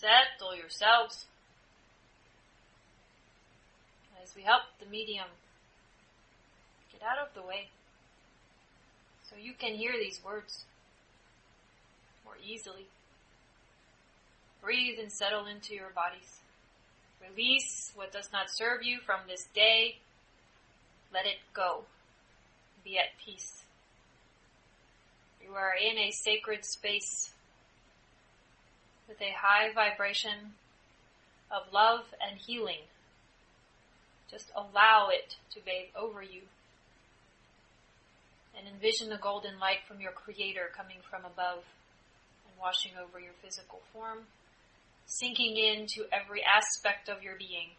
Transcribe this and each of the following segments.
Settle yourselves as we help the medium get out of the way so you can hear these words more easily. Breathe and settle into your bodies. Release what does not serve you from this day. Let it go. Be at peace. You are in a sacred space with a high vibration of love and healing. Just allow it to bathe over you. And envision the golden light from your Creator coming from above and washing over your physical form, sinking into every aspect of your being.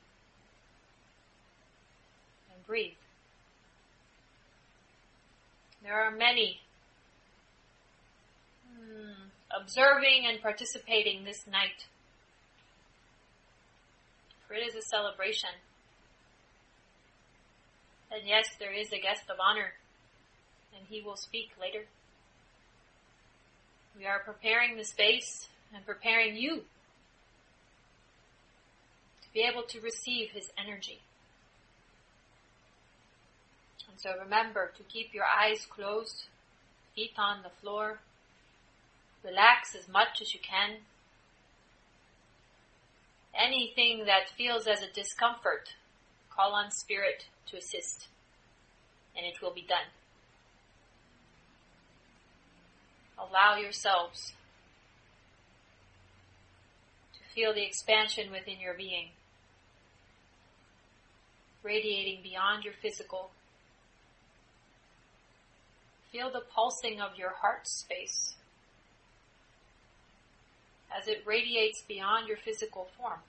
And breathe. There are many observing and participating this night, for it is a celebration. And yes, there is a guest of honor, and he will speak later. We are preparing the space and preparing you to be able to receive his energy. And so remember to keep your eyes closed, feet on the floor. Relax as much as you can. Anything that feels as a discomfort, call on Spirit to assist, and it will be done. Allow yourselves to feel the expansion within your being, radiating beyond your physical. Feel the pulsing of your heart space as it radiates beyond your physical form,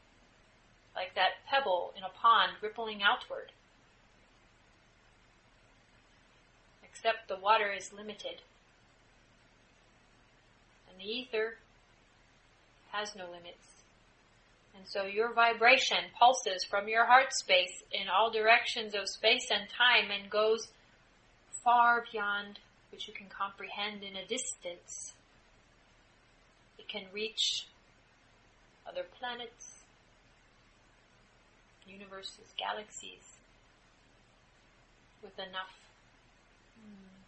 like that pebble in a pond rippling outward. Except the water is limited, and the ether has no limits. And so your vibration pulses from your heart space in all directions of space and time and goes far beyond which you can comprehend in a distance. It can reach other planets, universes, galaxies, with enough,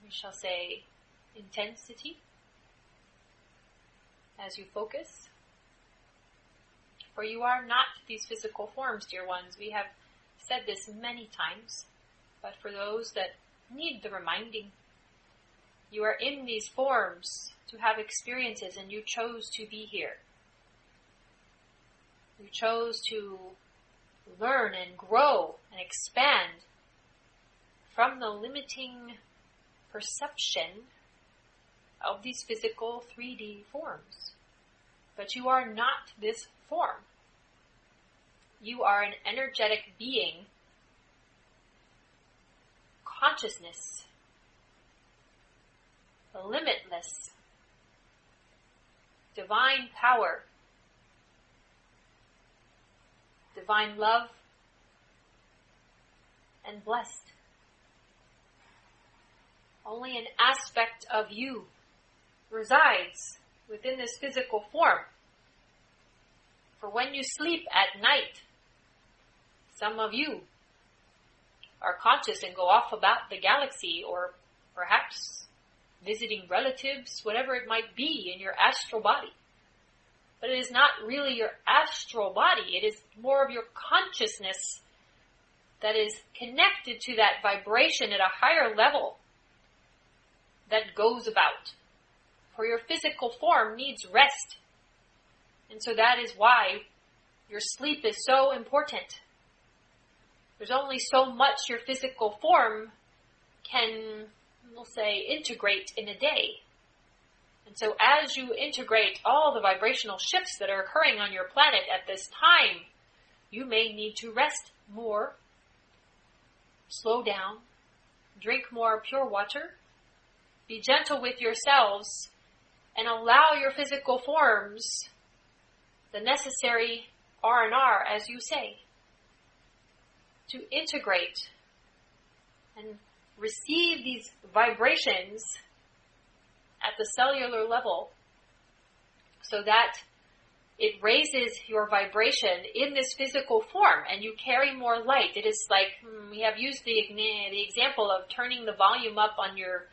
we shall say, intensity as you focus. For you are not these physical forms, dear ones. We have said this many times, but for those that need the reminding, you are in these forms to have experiences, and you chose to be here. You chose to learn and grow and expand from the limiting perception of these physical 3D forms. But you are not this form. You are an energetic being, consciousness, limitless, divine power, divine love, and blessed. Only an aspect of you resides within this physical form. For when you sleep at night, some of you are conscious and go off about the galaxy, or perhaps visiting relatives, whatever it might be in your astral body. But it is not really your astral body. It is more of your consciousness that is connected to that vibration at a higher level that goes about. For your physical form needs rest. And so that is why your sleep is so important. There's only so much your physical form can, we'll say, integrate in a day. And so as you integrate all the vibrational shifts that are occurring on your planet at this time, you may need to rest more, slow down, drink more pure water, be gentle with yourselves, and allow your physical forms the necessary R&R, as you say, to integrate and receive these vibrations at the cellular level, so that it raises your vibration in this physical form, and you carry more light. It is like, we have used the example of turning the volume up on your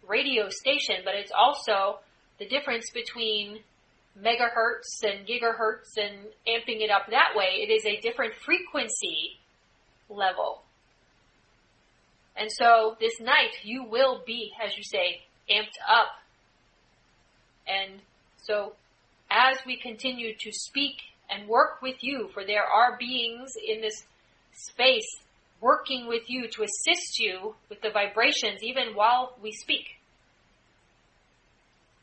radio station, but it's also the difference between megahertz and gigahertz and amping it up that way. It is a different frequency level. And so this night you will be, as you say, amped up. And so as we continue to speak and work with you, for there are beings in this space working with you to assist you with the vibrations even while we speak.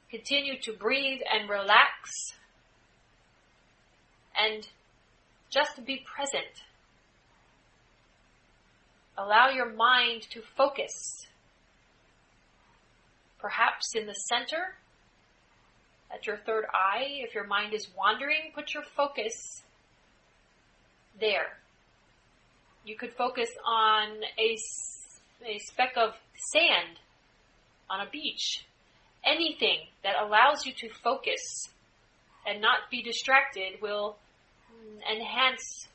Continue to breathe and relax and just be present. Allow your mind to focus, perhaps in the center, at your third eye. If your mind is wandering, put your focus there. You could focus on a speck of sand on a beach. Anything that allows you to focus and not be distracted will enhance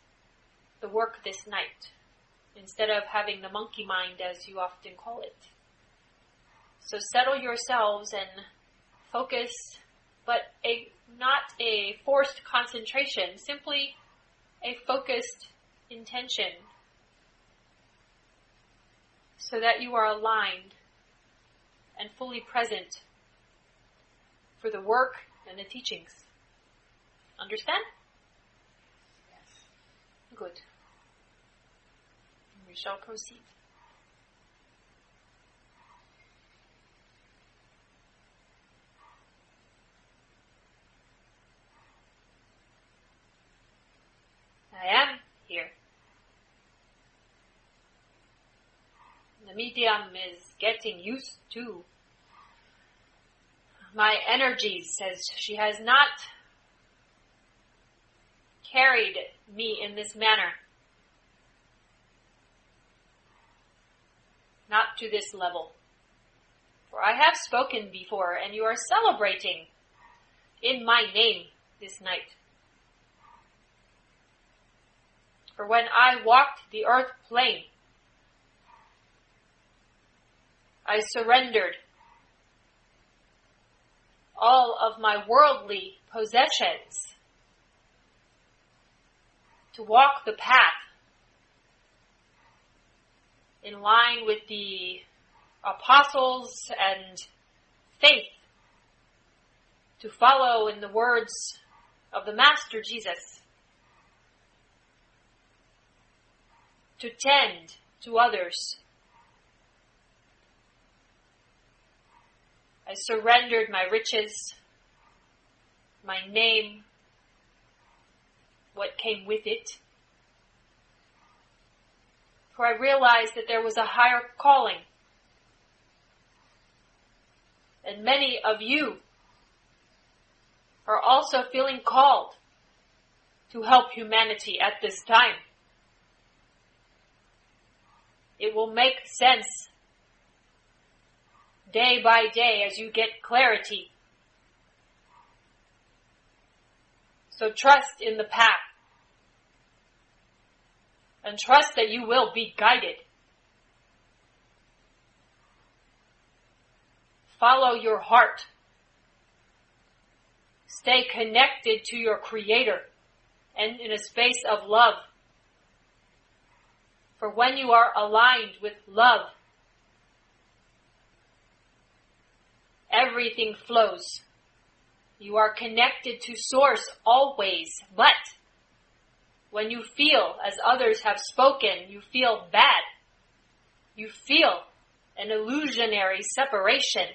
the work this night, instead of having the monkey mind, as you often call it. So settle yourselves and focus, but not a forced concentration, simply a focused intention, so that you are aligned and fully present for the work and the teachings. Understand? Yes. Good. We shall proceed. I am here. The medium is getting used to my energies, as she has not carried me in this manner. Not to this level. For I have spoken before, and you are celebrating in my name this night. For when I walked the earth plane, I surrendered all of my worldly possessions to walk the path in line with the apostles and faith, to follow in the words of the Master Jesus, to tend to others. I surrendered my riches, my name, what came with it. For I realized that there was a higher calling. And many of you are also feeling called to help humanity at this time. It will make sense day by day as you get clarity. So trust in the path. And trust that you will be guided. Follow your heart. Stay connected to your Creator and in a space of love. For when you are aligned with love, everything flows. You are connected to Source always, but when you feel, as others have spoken, you feel bad, you feel an illusionary separation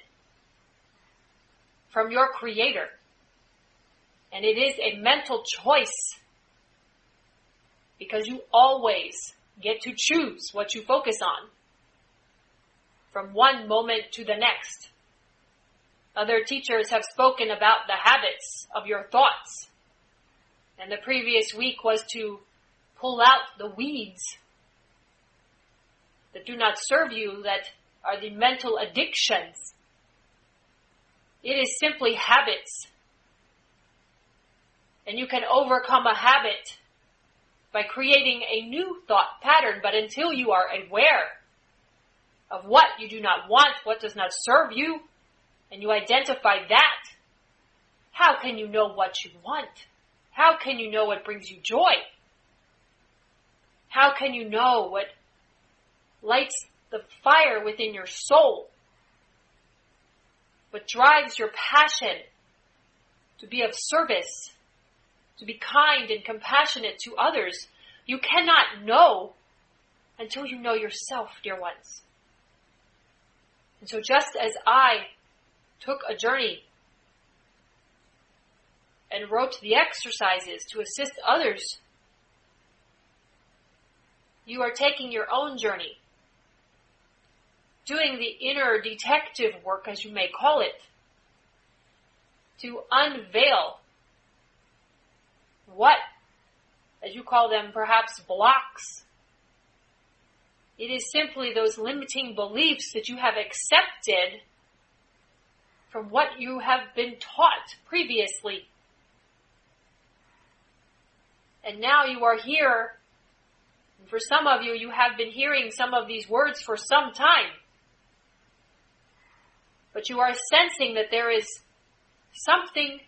from your Creator. And it is a mental choice, because you always get to choose what you focus on from one moment to the next. Other teachers have spoken about the habits of your thoughts. And the previous week was to pull out the weeds that do not serve you, that are the mental addictions. It is simply habits. And you can overcome a habit by creating a new thought pattern. But until you are aware of what you do not want, what does not serve you, and you identify that, how can you know what you want? How can you know what brings you joy? How can you know what lights the fire within your soul? What drives your passion to be of service, to be kind and compassionate to others? You cannot know until you know yourself, dear ones. And so just as I took a journey and wrote the exercises to assist others, you are taking your own journey, doing the inner detective work, as you may call it, to unveil what, as you call them, perhaps blocks. It is simply those limiting beliefs that you have accepted from what you have been taught previously. And now you are here, and for some of you, you have been hearing some of these words for some time. But you are sensing that there is something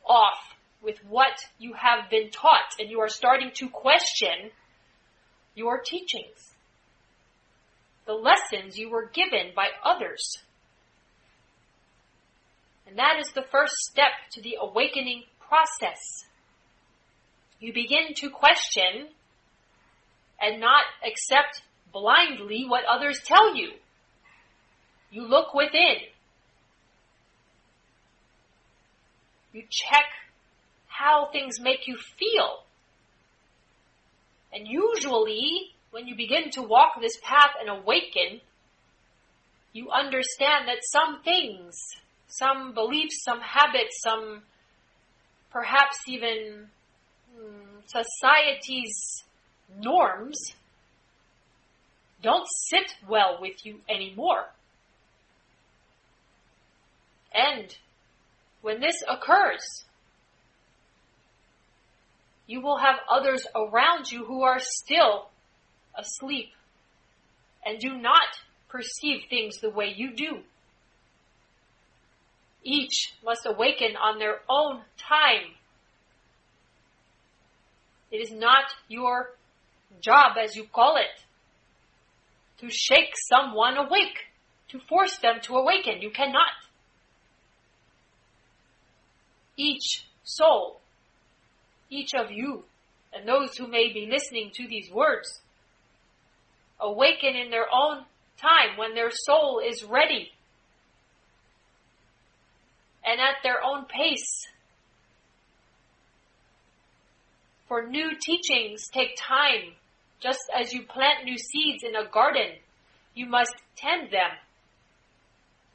off with what you have been taught, and you are starting to question your teachings, the lessons you were given by others. And that is the first step to the awakening process. You begin to question and not accept blindly what others tell you. You look within. You check how things make you feel. And usually, when you begin to walk this path and awaken, you understand that some things, some beliefs, some habits, some perhaps even society's norms don't sit well with you anymore. And when this occurs, you will have others around you who are still asleep and do not perceive things the way you do. Each must awaken on their own time. It is not your job, as you call it, to shake someone awake, to force them to awaken. You cannot. Each soul, each of you, and those who may be listening to these words, awaken in their own time when their soul is ready and at their own pace. For new teachings take time. Just as you plant new seeds in a garden, you must tend them.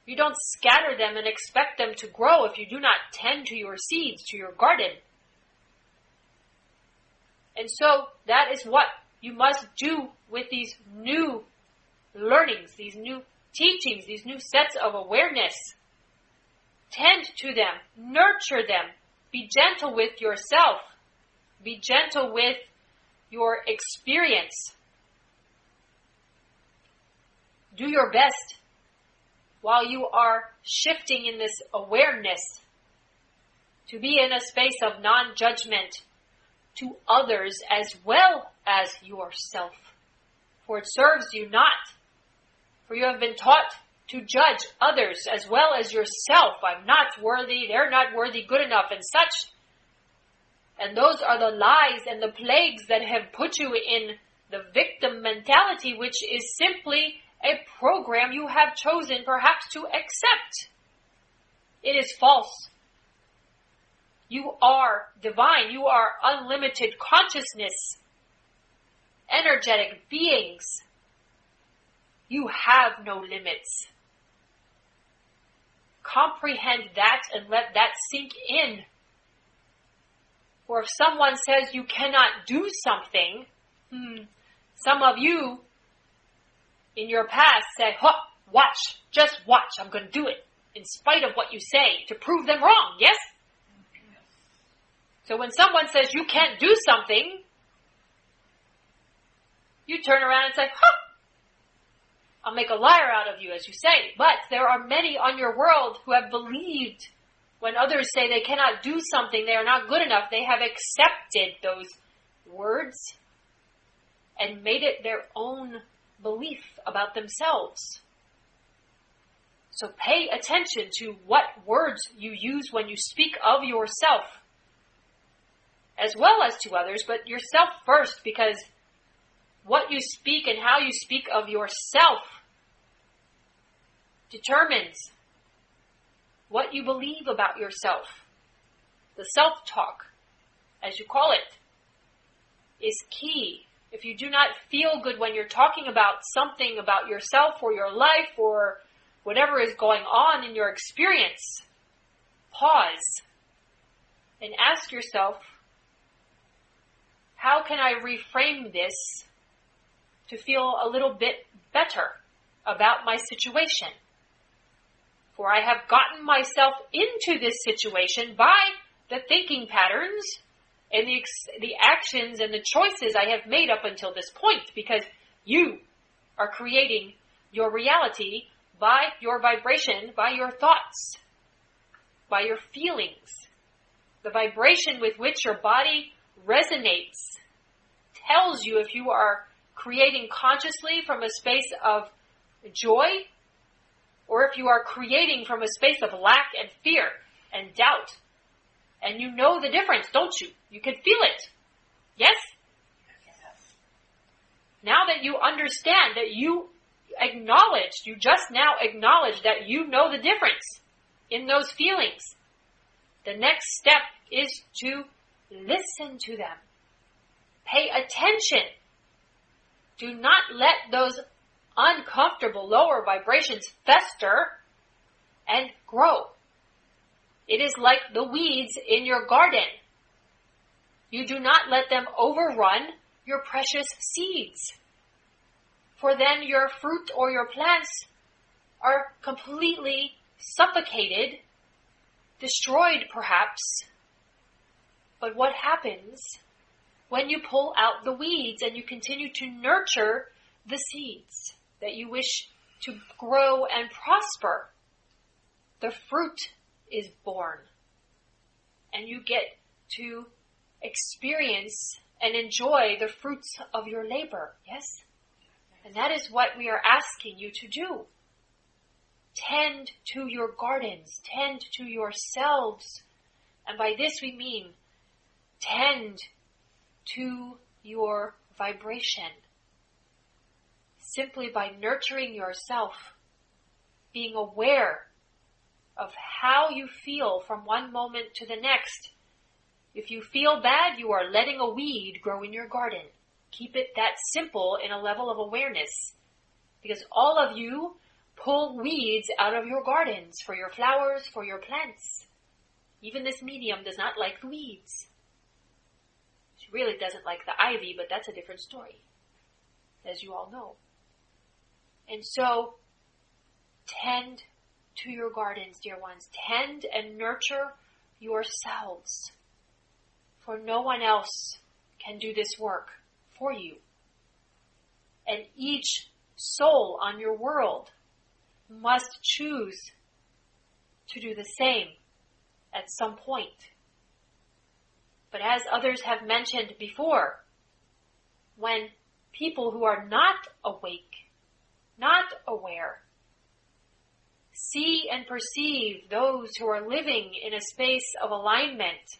You don't scatter them and expect them to grow if you do not tend to your seeds, to your garden. And so that is what you must do with these new learnings, these new teachings, these new sets of awareness. Tend to them, nurture them, be gentle with yourself, be gentle with your experience. Do your best while you are shifting in this awareness to be in a space of non-judgment to others as well as yourself. For it serves you not. For you have been taught to judge others as well as yourself. I'm not worthy, they're not worthy, good enough, and such. And those are the lies and the plagues that have put you in the victim mentality, which is simply a program you have chosen perhaps to accept. It is false. You are divine. You are unlimited consciousness, energetic beings. You have no limits. Comprehend that and let that sink in. Or if someone says you cannot do something, some of you in your past said, watch, just watch, I'm going to do it, in spite of what you say, to prove them wrong, yes? So when someone says you can't do something, you turn around and say, I'll make a liar out of you, as you say. But there are many on your world who have believed when others say they cannot do something, they are not good enough, they have accepted those words and made it their own belief about themselves. So pay attention to what words you use when you speak of yourself, as well as to others, but yourself first, because what you speak and how you speak of yourself determines what you believe about yourself. The self-talk, as you call it, is key. If you do not feel good when you're talking about something about yourself or your life or whatever is going on in your experience, pause and ask yourself, how can I reframe this to feel a little bit better about my situation? For I have gotten myself into this situation by the thinking patterns and the actions and the choices I have made up until this point, because you are creating your reality by your vibration, by your thoughts, by your feelings. The vibration with which your body resonates tells you if you are creating consciously from a space of joy, or if you are creating from a space of lack and fear and doubt. And you know the difference, don't you? You can feel it. Yes? Yes. Now that you understand, that you just now acknowledged that you know the difference in those feelings, the next step is to listen to them. Pay attention. Do not let those uncomfortable lower vibrations fester and grow. It is like the weeds in your garden. You do not let them overrun your precious seeds, for then your fruit or your plants are completely suffocated, destroyed perhaps. But what happens when you pull out the weeds and you continue to nurture the seeds that you wish to grow and prosper? The fruit is born, and you get to experience and enjoy the fruits of your labor, yes? And that is what we are asking you to do. Tend to your gardens, tend to yourselves, and by this we mean tend to your vibration. Simply by nurturing yourself, being aware of how you feel from one moment to the next. If you feel bad, you are letting a weed grow in your garden. Keep it that simple in a level of awareness, because all of you pull weeds out of your gardens for your flowers, for your plants. Even this medium does not like the weeds. She really doesn't like the ivy, but that's a different story, as you all know. And so, tend to your gardens, dear ones. Tend and nurture yourselves. For no one else can do this work for you. And each soul on your world must choose to do the same at some point. But as others have mentioned before, when people who are not awake, not aware, see and perceive those who are living in a space of alignment,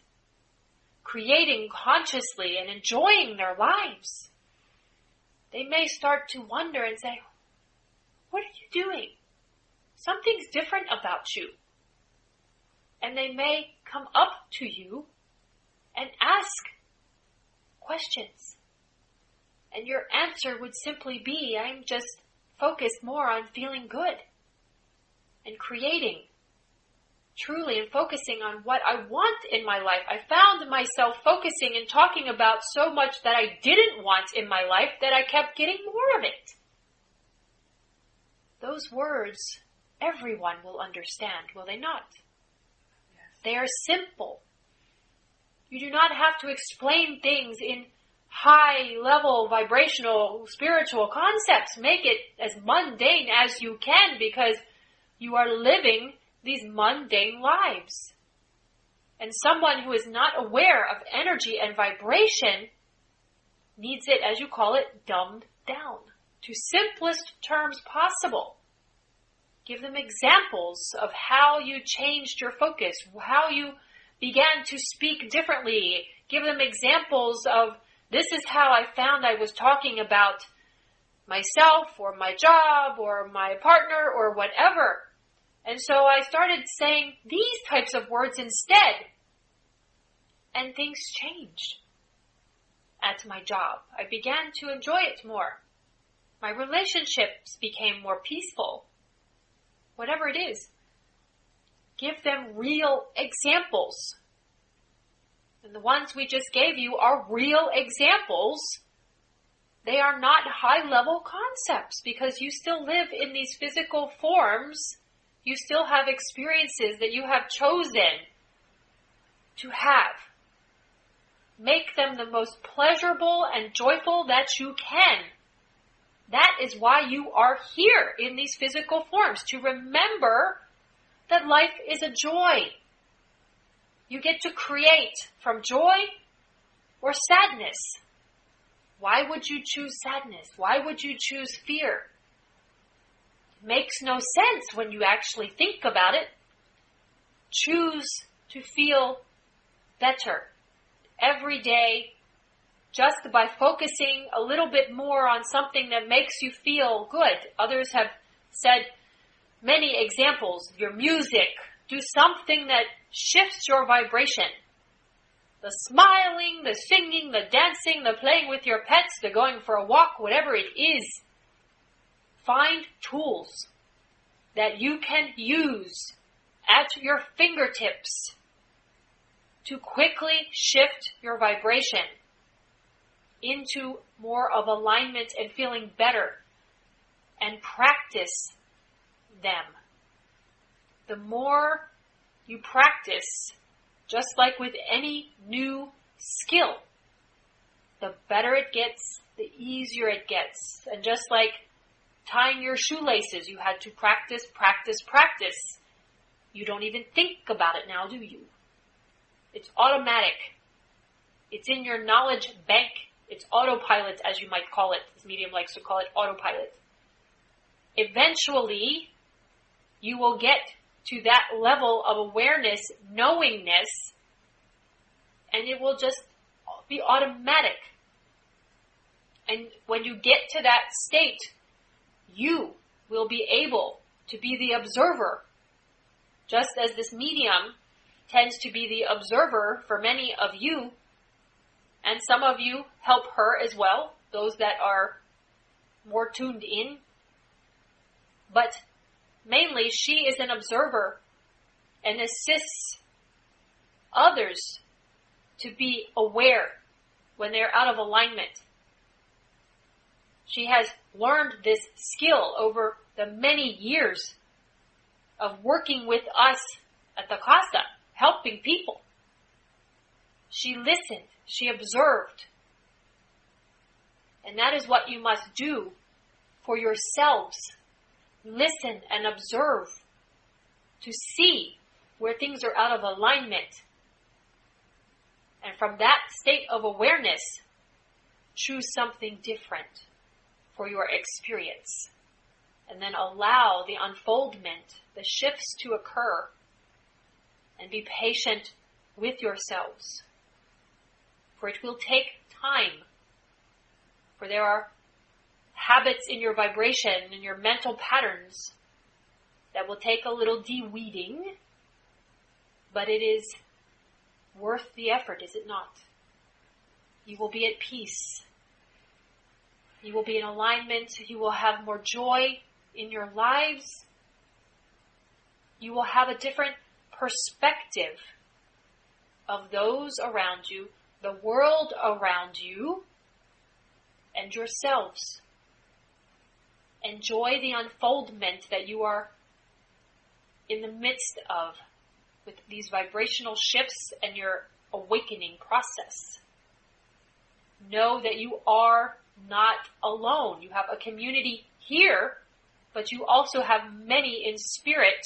creating consciously and enjoying their lives, they may start to wonder and say, what are you doing? Something's different about you. And they may come up to you and ask questions. And your answer would simply be, I'm just focused more on feeling good and creating truly and focusing on what I want in my life. I found myself focusing and talking about so much that I didn't want in my life that I kept getting more of it. Those words, everyone will understand, will they not? Yes. They are simple. You do not have to explain things in high-level, vibrational, spiritual concepts. Make it as mundane as you can, because you are living these mundane lives. And someone who is not aware of energy and vibration needs it, as you call it, dumbed down to simplest terms possible. Give them examples of how you changed your focus, how you began to speak differently. Give them examples of, this is how I found I was talking about myself or my job or my partner or whatever. And so I started saying these types of words instead. And things changed at my job. I began to enjoy it more. My relationships became more peaceful. Whatever it is, give them real examples. And the ones we just gave you are real examples. They are not high-level concepts, because you still live in these physical forms. You still have experiences that you have chosen to have. Make them the most pleasurable and joyful that you can. That is why you are here in these physical forms, to remember that life is a joy. You get to create from joy or sadness. Why would you choose sadness? Why would you choose fear? It makes no sense when you actually think about it. Choose to feel better every day, just by focusing a little bit more on something that makes you feel good. Others have said many examples. Your music. Do something that shifts your vibration. The smiling, the singing, the dancing, the playing with your pets, the going for a walk, whatever it is. Find tools that you can use at your fingertips to quickly shift your vibration into more of alignment and feeling better, and practice them. The more you practice, just like with any new skill, the better it gets, the easier it gets. And just like tying your shoelaces, you had to practice. You don't even think about it now, do you? It's automatic. It's in your knowledge bank. It's autopilot, as you might call it. This medium likes to call it autopilot. Eventually, you will get to that level of awareness, knowingness, and it will just be automatic. And when you get to that state, you will be able to be the observer, just as this medium tends to be the observer for many of you, and some of you help her as well, those that are more tuned in. But mainly, she is an observer and assists others to be aware when they're out of alignment. She has learned this skill over the many years of working with us at the Casa, helping people. She listened. She observed. And that is what you must do for yourselves. Listen and observe to see where things are out of alignment. And from that state of awareness, choose something different for your experience. And then allow the unfoldment, the shifts to occur. And be patient with yourselves. For it will take time. For there are habits in your vibration and your mental patterns that will take a little de-weeding, but it is worth the effort, is it not? You will be at peace. You will be in alignment. You will have more joy in your lives. You will have a different perspective of those around you, the world around you, and yourselves. Enjoy the unfoldment that you are in the midst of with these vibrational shifts and your awakening process. Know that you are not alone. You have a community here, but you also have many in spirit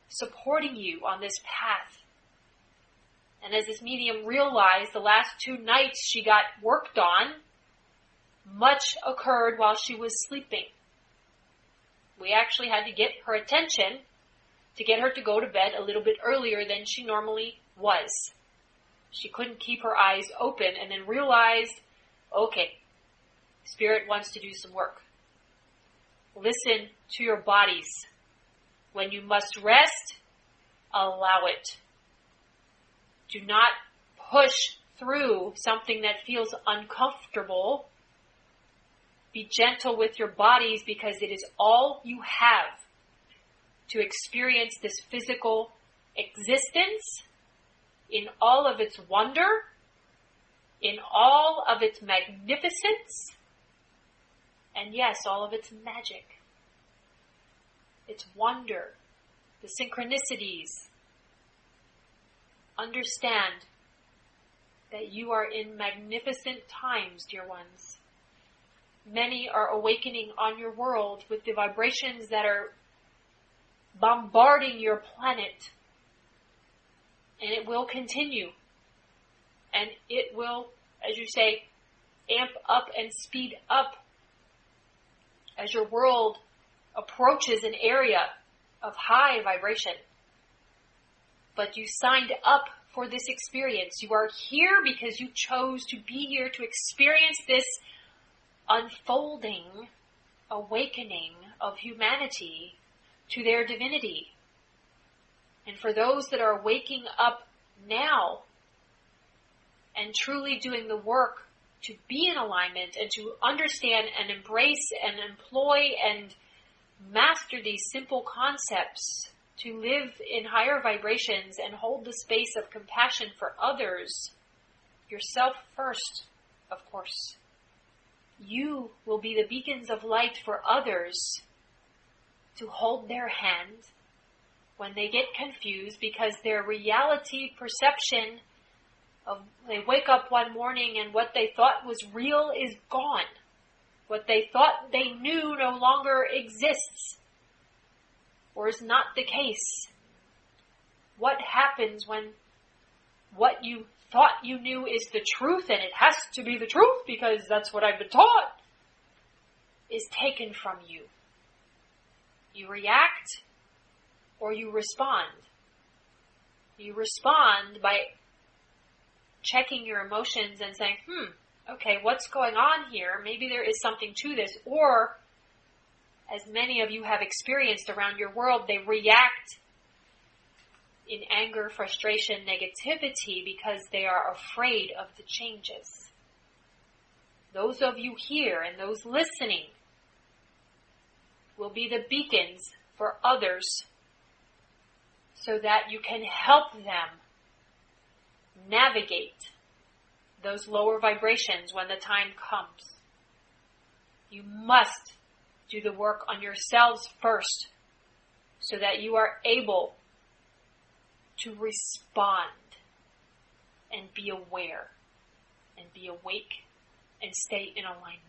supporting you on this path. And as this medium realized the last 2 nights she got worked on, much occurred while she was sleeping. We actually had to get her attention to get her to go to bed a little bit earlier than she normally was. She couldn't keep her eyes open and then realized, okay, Spirit wants to do some work. Listen to your bodies. When you must rest, allow it. Do not push through something that feels uncomfortable. Be gentle with your bodies because it is all you have to experience this physical existence in all of its wonder, in all of its magnificence, and yes, all of its magic, its wonder, the synchronicities. Understand that you are in magnificent times, dear ones. Many are awakening on your world with the vibrations that are bombarding your planet. And it will continue. And it will, as you say, amp up and speed up as your world approaches an area of high vibration. But you signed up for this experience. You are here because you chose to be here to experience this unfolding awakening of humanity to their divinity. And for those that are waking up now and truly doing the work to be in alignment and to understand and embrace and employ and master these simple concepts, to live in higher vibrations and hold the space of compassion for others, yourself first, of course. You will be the beacons of light for others to hold their hand when they get confused because their reality perception of they wake up one morning and what they thought was real is gone. What they thought they knew no longer exists or is not the case. What happens when what you thought you knew is the truth, and it has to be the truth because that's what I've been taught, is taken from you? You react or you respond. You respond by checking your emotions and saying, okay, what's going on here? Maybe there is something to this. Or, as many of you have experienced around your world, they react in anger, frustration, negativity because they are afraid of the changes. Those of you here and those listening will be the beacons for others so that you can help them navigate those lower vibrations when the time comes. You must do the work on yourselves first so that you are able to respond and be aware and be awake and stay in alignment.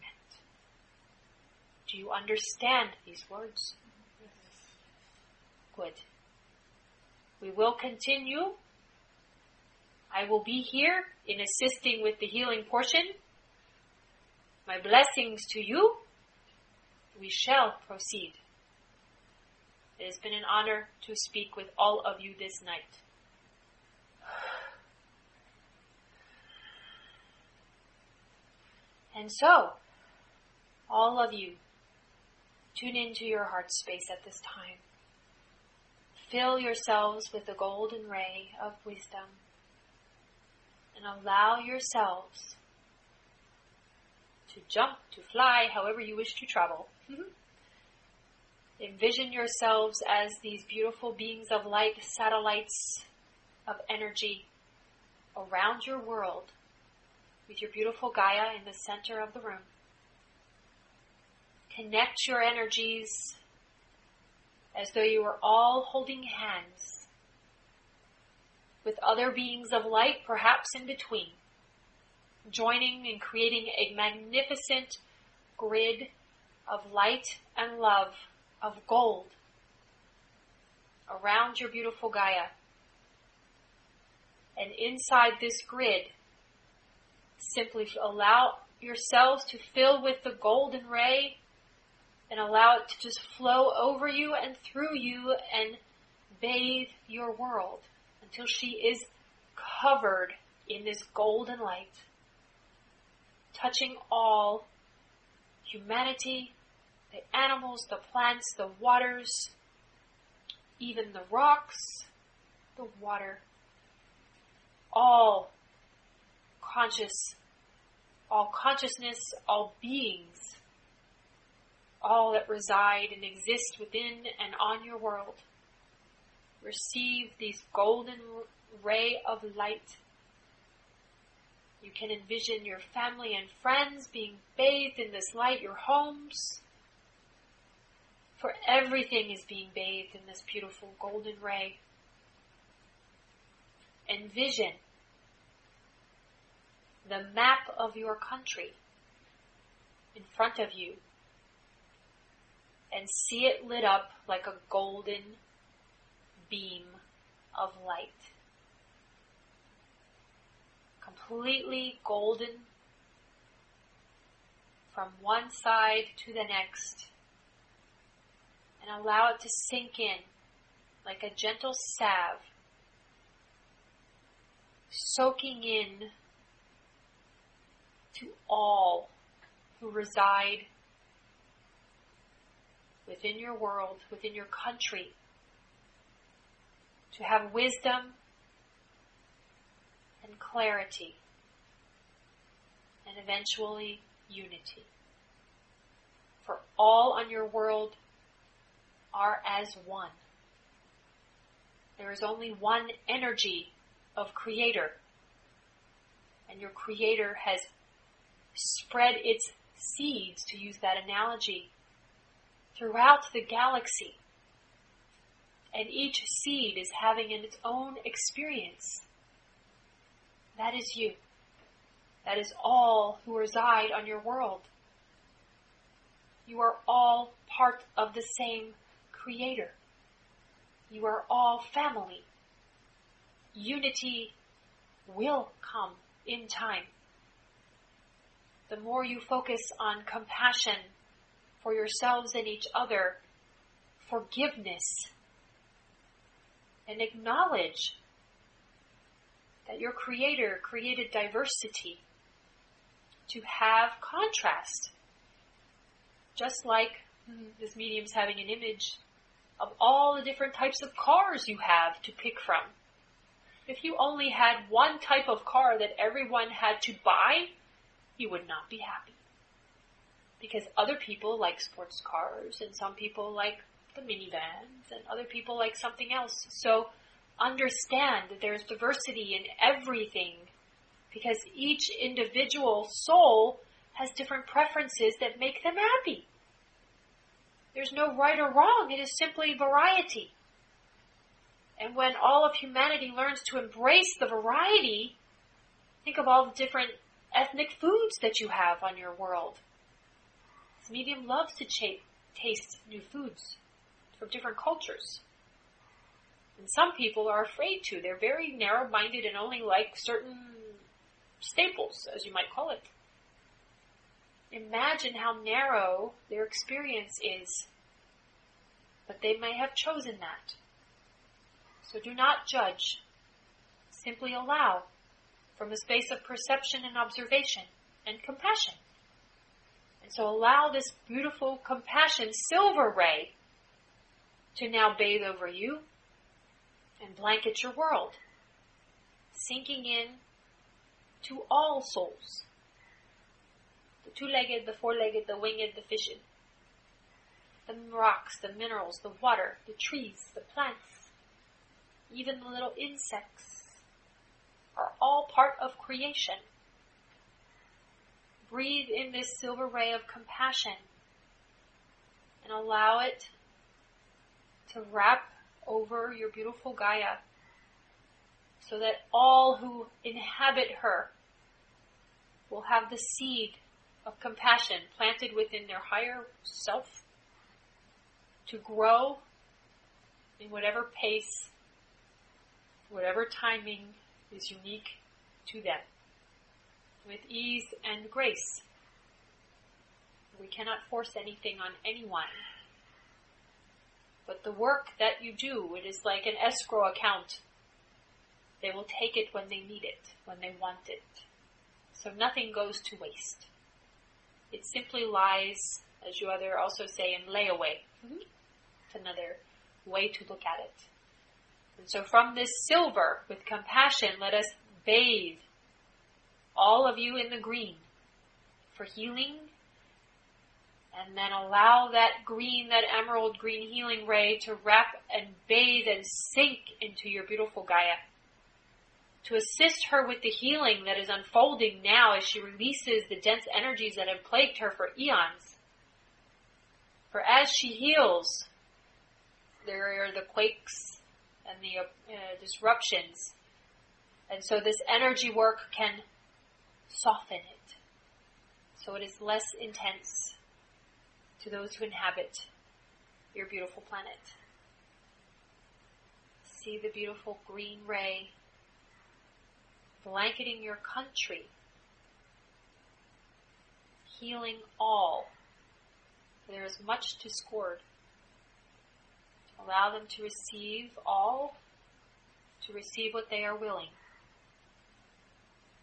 Do you understand these words? Good. We will continue. I will be here in assisting with the healing portion. My blessings to you. We shall proceed. It has been an honor to speak with all of you this night. And so, all of you, tune into your heart space at this time. Fill yourselves with the golden ray of wisdom and allow yourselves to jump, to fly, however you wish to travel. Envision yourselves as these beautiful beings of light, satellites of energy around your world with your beautiful Gaia in the center of the room. Connect your energies as though you were all holding hands with other beings of light, perhaps in between, joining and creating a magnificent grid of light and love, of gold, around your beautiful Gaia. And inside this grid, simply allow yourselves to fill with the golden ray and allow it to just flow over you and through you and bathe your world until she is covered in this golden light, touching all humanity, the animals, the plants, the waters, even the rocks, the water, all consciousness, all beings, all that reside and exist within and on your world. Receive this golden ray of light. You can envision your family and friends being bathed in this light, your homes, for everything is being bathed in this beautiful golden ray. Envision the map of your country in front of you and see it lit up like a golden beam of light. Completely golden from one side to the next, and allow it to sink in like a gentle salve, soaking in to all who reside within your world, within your country, to have wisdom and clarity, and eventually unity. For all on your world are as one. There is only one energy of Creator, and your Creator has spread its seeds, to use that analogy, throughout the galaxy. And each seed is having its own experience. That is you. That is all who reside on your world. You are all part of the same Creator. You are all family. Unity will come in time. The more you focus on compassion for yourselves and each other, forgiveness, and acknowledge that your Creator created diversity to have contrast. Just like this medium's having an image of all the different types of cars you have to pick from. If you only had one type of car that everyone had to buy, you would not be happy. Because other people like sports cars, and some people like the minivans, and other people like something else. So understand that there's diversity in everything, because each individual soul has different preferences that make them happy. There's no right or wrong. It is simply variety. And when all of humanity learns to embrace the variety, think of all the different ethnic foods that you have on your world. This medium loves to taste new foods from different cultures. And some people are afraid to. They're very narrow-minded and only like certain staples, as you might call it. Imagine how narrow their experience is. But they may have chosen that. So do not judge. Simply allow from a space of perception and observation and compassion. And so allow this beautiful compassion silver ray to now bathe over you and blanket your world, sinking in to all souls. The two-legged, the four-legged, the winged, the fished, the rocks, the minerals, the water, the trees, the plants, even the little insects are all part of creation. Breathe in this silver ray of compassion and allow it to wrap over your beautiful Gaia, so that all who inhabit her will have the seed of compassion planted within their higher self to grow in whatever pace, whatever timing is unique to them, with ease and grace. We cannot force anything on anyone. But the work that you do, it is like an escrow account. They will take it when they need it, when they want it. So nothing goes to waste. It simply lies, as you also say, in layaway. It's another way to look at it. And so from this silver, with compassion, let us bathe all of you in the green for healing, and then allow that green, that emerald green healing ray to wrap and bathe and sink into your beautiful Gaia, to assist her with the healing that is unfolding now as she releases the dense energies that have plagued her for eons. For as she heals, there are the quakes and the disruptions. And so this energy work can soften it, so it is less intense to those who inhabit your beautiful planet. See the beautiful green ray blanketing your country, healing all. There is much discord. Allow them to receive all, to receive what they are willing.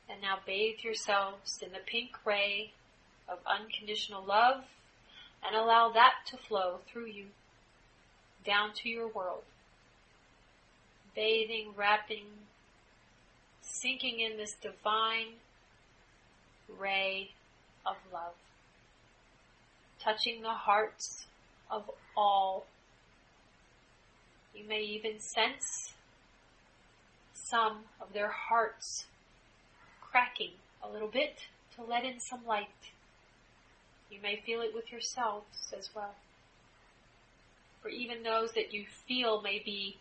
And now bathe yourselves in the pink ray of unconditional love, and allow that to flow through you, down to your world. Bathing, wrapping, sinking in this divine ray of love, touching the hearts of all. You may even sense some of their hearts cracking a little bit to let in some light. You may feel it with yourselves as well. For even those that you feel may be,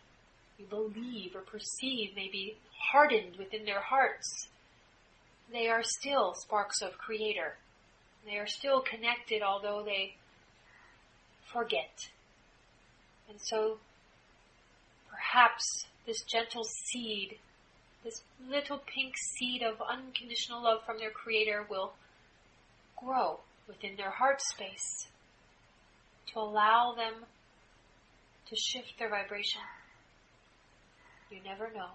you believe or perceive may be hardened within their hearts, they are still sparks of Creator. They are still connected, although they forget. And so perhaps this gentle seed, this little pink seed of unconditional love from their Creator will grow within their heart space to allow them to shift their vibration. You never know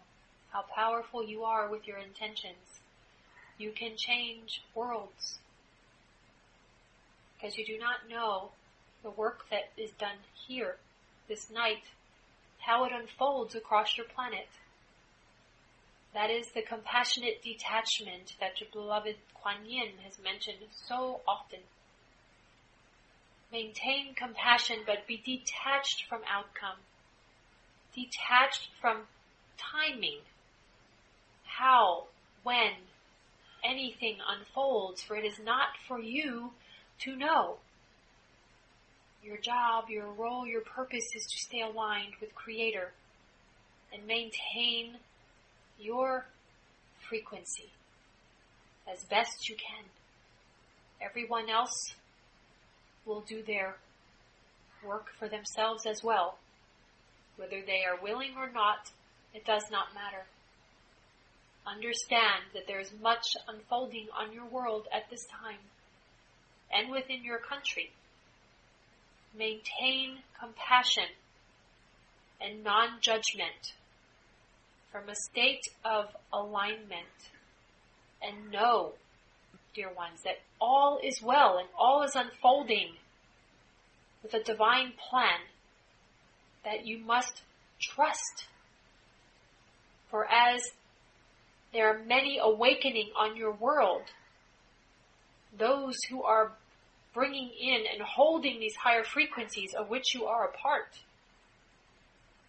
how powerful you are with your intentions. You can change worlds, because you do not know the work that is done here, this night, how it unfolds across your planet. That is the compassionate detachment that your beloved Kuan Yin has mentioned so often. Maintain compassion, but be detached from outcome. Detached from timing. How, when, anything unfolds, for it is not for you to know. Your job, your role, your purpose is to stay aligned with Creator and maintain your frequency as best you can. Everyone else will do their work for themselves as well. Whether they are willing or not, it does not matter. Understand that there is much unfolding on your world at this time and within your country. Maintain compassion and non-judgment from a state of alignment, and know, dear ones, that all is well and all is unfolding with a divine plan that you must trust. For as there are many awakening on your world, those who are bringing in and holding these higher frequencies of which you are a part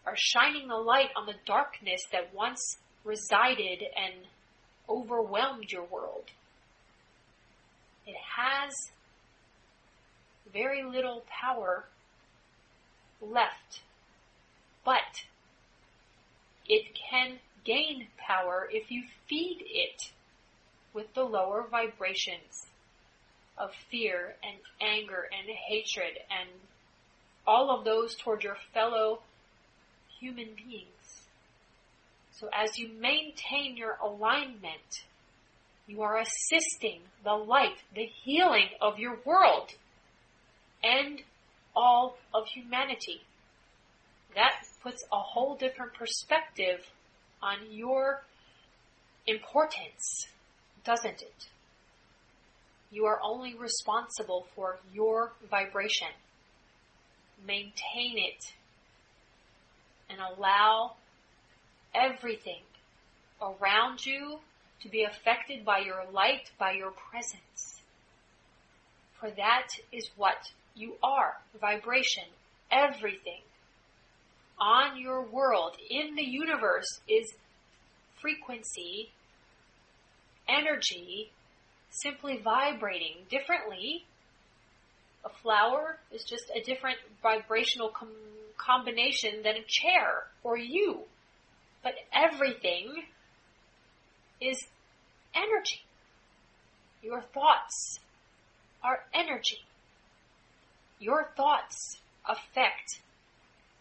are shining the light on the darkness that once resided and overwhelmed your world. It has very little power left, but it can gain power if you feed it with the lower vibrations of fear and anger and hatred and all of those toward your fellow human beings. So as you maintain your alignment, you are assisting the light, the healing of your world and all of humanity. That puts a whole different perspective on your importance, doesn't it? You are only responsible for your vibration. Maintain it and allow everything around you to be affected by your light, by your presence. For that is what you are, vibration. Everything on your world, in the universe, is frequency, energy, simply vibrating differently. A flower is just a different vibrational combination than a chair or you. But everything is energy. Your thoughts are energy. Your thoughts affect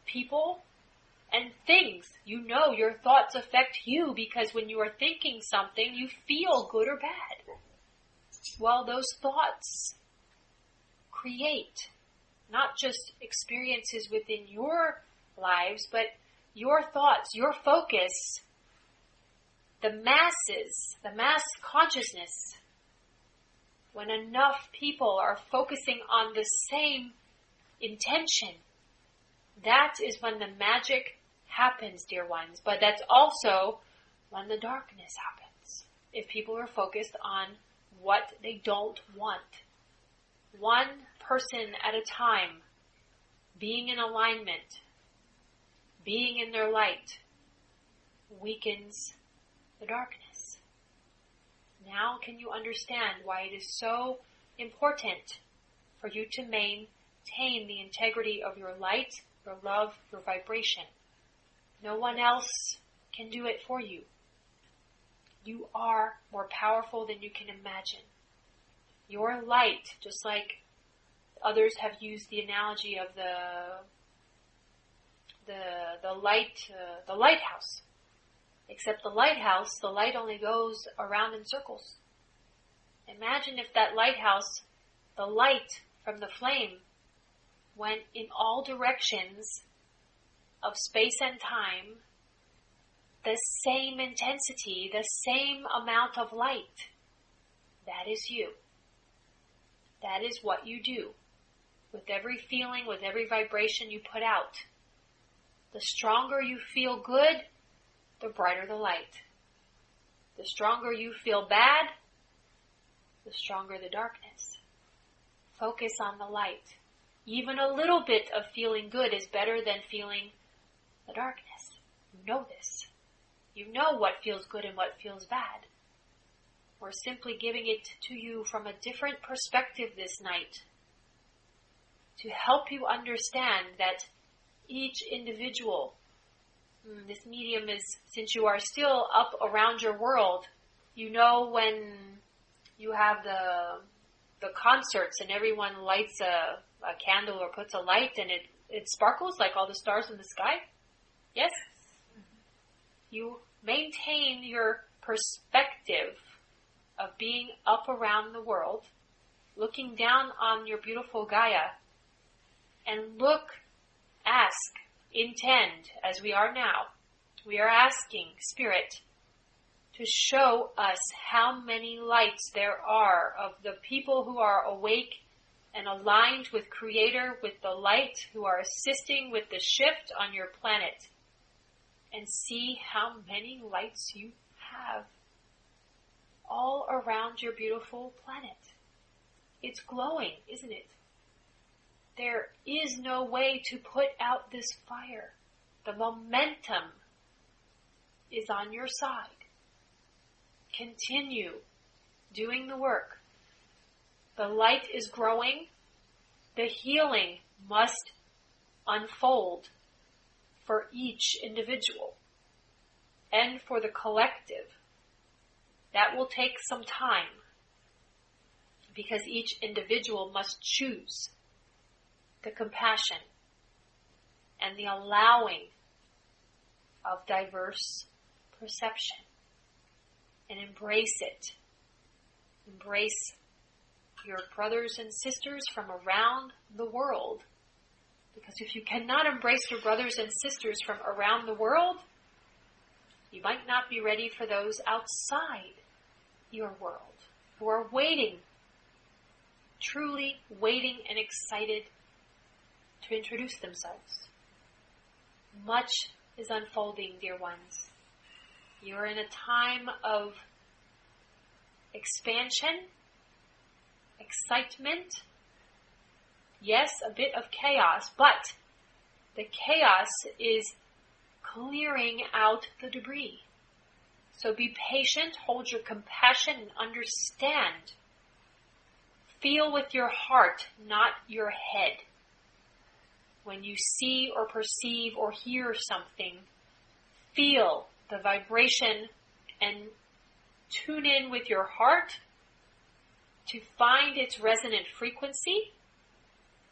people and things. You know your thoughts affect you because when you are thinking something, you feel good or bad. Well, those thoughts create not just experiences within your lives, but your thoughts, your focus, the masses, the mass consciousness. When enough people are focusing on the same intention, that is when the magic happens, dear ones. But that's also when the darkness happens. If people are focused on what they don't want. One person at a time, being in alignment, being in their light, weakens the darkness. Now can you understand why it is so important for you to maintain the integrity of your light, your love, your vibration? No one else can do it for you. You are more powerful than you can imagine. Your light, just like others have used the analogy of the lighthouse. Except the lighthouse, the light only goes around in circles. Imagine if that lighthouse, the light from the flame, went in all directions of space and time, the same intensity, the same amount of light. That is you. That is what you do. With every feeling, with every vibration you put out. The stronger you feel good, the brighter the light. The stronger you feel bad, the stronger the darkness. Focus on the light. Even a little bit of feeling good is better than feeling the darkness. You know this. You know what feels good and what feels bad. We're simply giving it to you from a different perspective this night to help you understand that each individual, this medium is, since you are still up around your world, you know when you have the concerts and everyone lights a candle or puts a light and it sparkles like all the stars in the sky? Yes? You maintain your perspective of being up around the world, looking down on your beautiful Gaia, and ask, intend, as we are now. We are asking Spirit to show us how many lights there are of the people who are awake and aligned with Creator, with the light, who are assisting with the shift on your planet. And see how many lights you have all around your beautiful planet. It's glowing, isn't it? There is no way to put out this fire. The momentum is on your side. Continue doing the work. The light is growing. The healing must unfold for each individual. and for the collective. That will take some time, because each individual must choose the compassion and the allowing of diverse perception, and embrace it. Embrace your brothers and sisters from around the world. Because if you cannot embrace your brothers and sisters from around the world, you might not be ready for those outside your world who are waiting, truly waiting and excited to introduce themselves. Much is unfolding, dear ones. You're in a time of expansion, excitement, yes, a bit of chaos, but the chaos is clearing out the debris. So be patient, hold your compassion, and understand. Feel with your heart, not your head. When you see or perceive or hear something, feel the vibration and tune in with your heart to find its resonant frequency.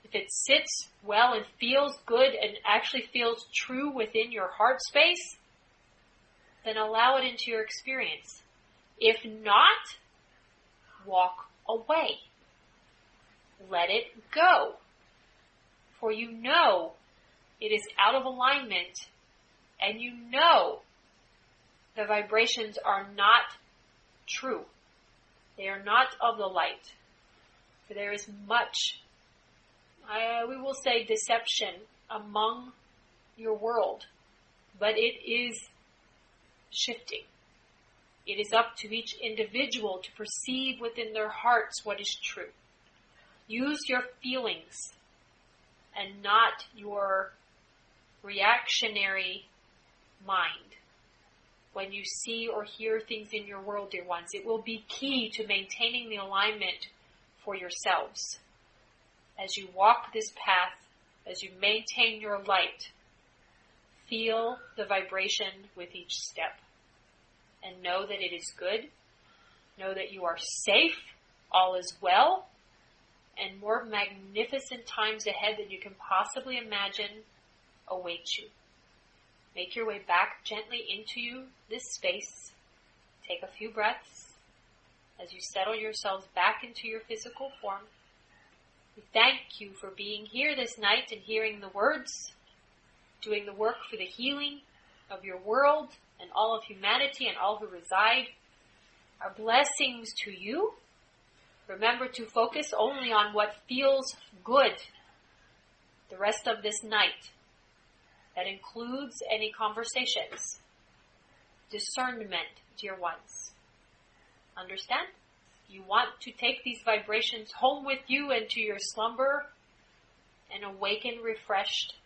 If it sits well and feels good and actually feels true within your heart space, then allow it into your experience. If not, walk away. Let it go. For you know it is out of alignment, and you know the vibrations are not true. They are not of the light. For there is much, we will say, deception among your world, but it is shifting. It is up to each individual to perceive within their hearts what is true. Use your feelings and not your reactionary mind. When you see or hear things in your world, dear ones, it will be key to maintaining the alignment for yourselves. As you walk this path, as you maintain your light, feel the vibration with each step. And know that it is good. Know that you are safe. All is well. And more magnificent times ahead than you can possibly imagine await you. Make your way back gently into this space. Take a few breaths as you settle yourselves back into your physical form. We thank you for being here this night and hearing the words, doing the work for the healing of your world and all of humanity and all who reside. Our blessings to you. Remember to focus only on what feels good the rest of this night. That includes any conversations. Discernment, dear ones. Understand? You want to take these vibrations home with you into your slumber and awaken refreshed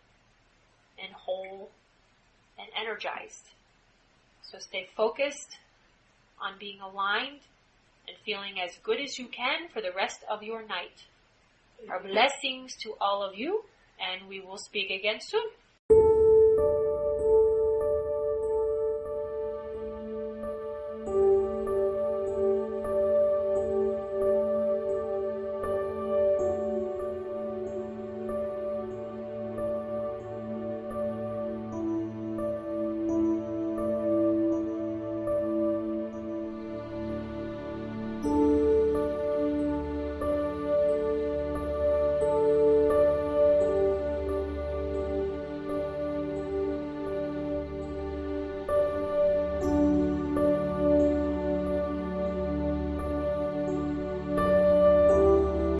and whole and energized. So stay focused on being aligned and feeling as good as you can for the rest of your night. Our blessings to all of you, and we will speak again soon.